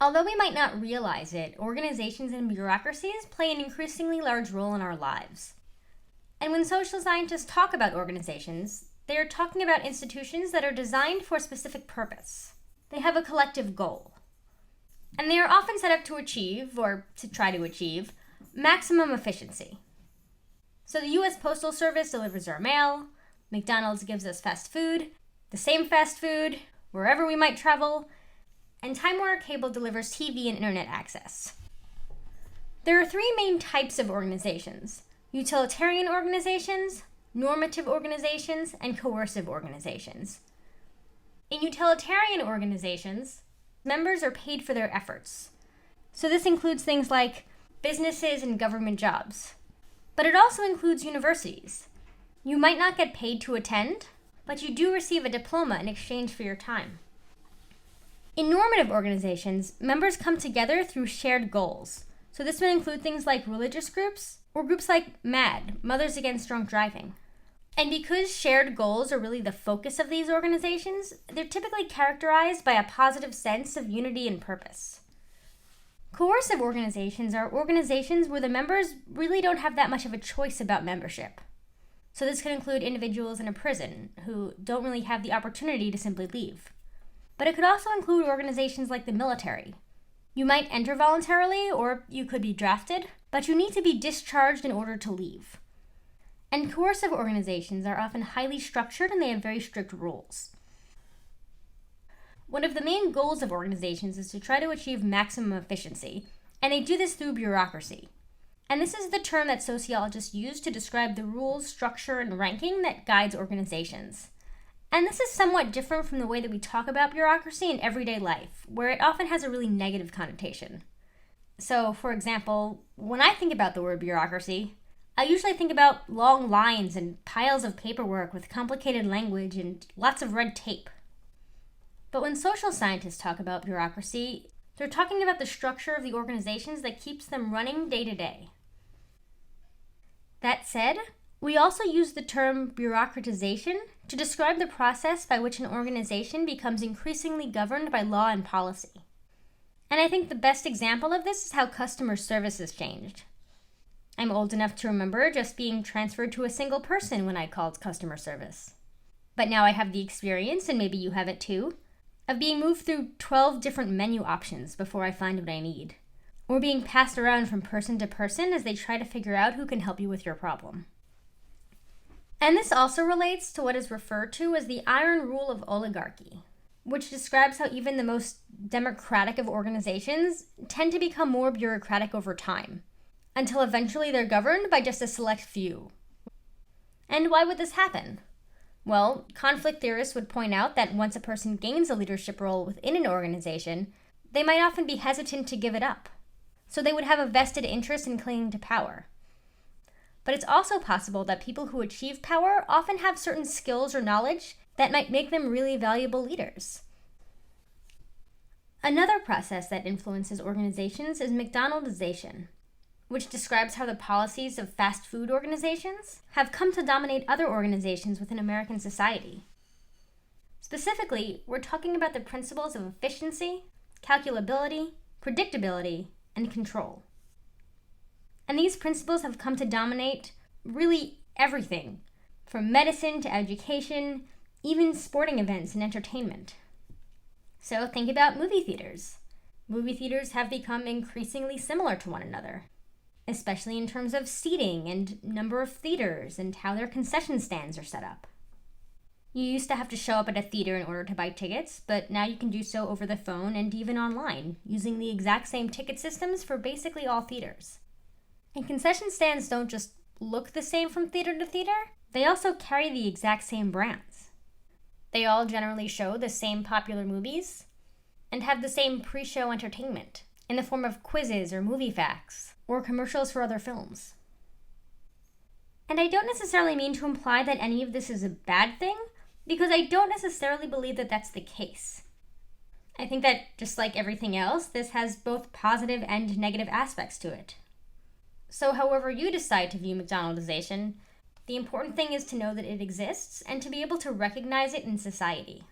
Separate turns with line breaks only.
Although we might not realize it, organizations and bureaucracies play an increasingly large role in our lives. And when social scientists talk about organizations, they are talking about institutions that are designed for a specific purpose. They have a collective goal. And they are often set up to achieve, or to try to achieve, maximum efficiency. So the US Postal Service delivers our mail, McDonald's gives us fast food, the same fast food, wherever we might travel, and Time Warner Cable delivers TV and internet access. There are three main types of organizations: utilitarian organizations, normative organizations, and coercive organizations. In utilitarian organizations, members are paid for their efforts. So this includes things like businesses and government jobs. But it also includes universities. You might not get paid to attend, but you do receive a diploma in exchange for your time. In normative organizations, members come together through shared goals. So this would include things like religious groups, or groups like MAD, Mothers Against Drunk Driving. And because shared goals are really the focus of these organizations, they're typically characterized by a positive sense of unity and purpose. Coercive organizations are organizations where the members really don't have that much of a choice about membership. So this could include individuals in a prison who don't really have the opportunity to simply leave. But it could also include organizations like the military. You might enter voluntarily, or you could be drafted, but you need to be discharged in order to leave. And coercive organizations are often highly structured and they have very strict rules. One of the main goals of organizations is to try to achieve maximum efficiency, and they do this through bureaucracy. And this is the term that sociologists use to describe the rules, structure, and ranking that guides organizations. And this is somewhat different from the way that we talk about bureaucracy in everyday life, where it often has a really negative connotation. So, for example, when I think about the word bureaucracy, I usually think about long lines and piles of paperwork with complicated language and lots of red tape. But when social scientists talk about bureaucracy, they're talking about the structure of the organizations that keeps them running day to day. That said, we also use the term bureaucratization to describe the process by which an organization becomes increasingly governed by law and policy. And I think the best example of this is how customer service has changed. I'm old enough to remember just being transferred to a single person when I called customer service. But now I have the experience, and maybe you have it too, of being moved through 12 different menu options before I find what I need, or being passed around from person to person as they try to figure out who can help you with your problem. And this also relates to what is referred to as the iron rule of oligarchy, which describes how even the most democratic of organizations tend to become more bureaucratic over time, until eventually they're governed by just a select few. And why would this happen? Well, conflict theorists would point out that once a person gains a leadership role within an organization, they might often be hesitant to give it up. So they would have a vested interest in clinging to power. But it's also possible that people who achieve power often have certain skills or knowledge that might make them really valuable leaders. Another process that influences organizations is McDonaldization, which describes how the policies of fast food organizations have come to dominate other organizations within American society. Specifically, we're talking about the principles of efficiency, calculability, predictability, and control. And these principles have come to dominate really everything, from medicine to education, even sporting events and entertainment. So think about movie theaters. Movie theaters have become increasingly similar to one another, especially in terms of seating and number of theaters and how their concession stands are set up. You used to have to show up at a theater in order to buy tickets, but now you can do so over the phone and even online, using the exact same ticket systems for basically all theaters. And concession stands don't just look the same from theater to theater, they also carry the exact same brands. They all generally show the same popular movies and have the same pre-show entertainment in the form of quizzes or movie facts or commercials for other films. And I don't necessarily mean to imply that any of this is a bad thing, because I don't necessarily believe that that's the case. I think that just like everything else, this has both positive and negative aspects to it. So however you decide to view McDonaldization, the important thing is to know that it exists and to be able to recognize it in society.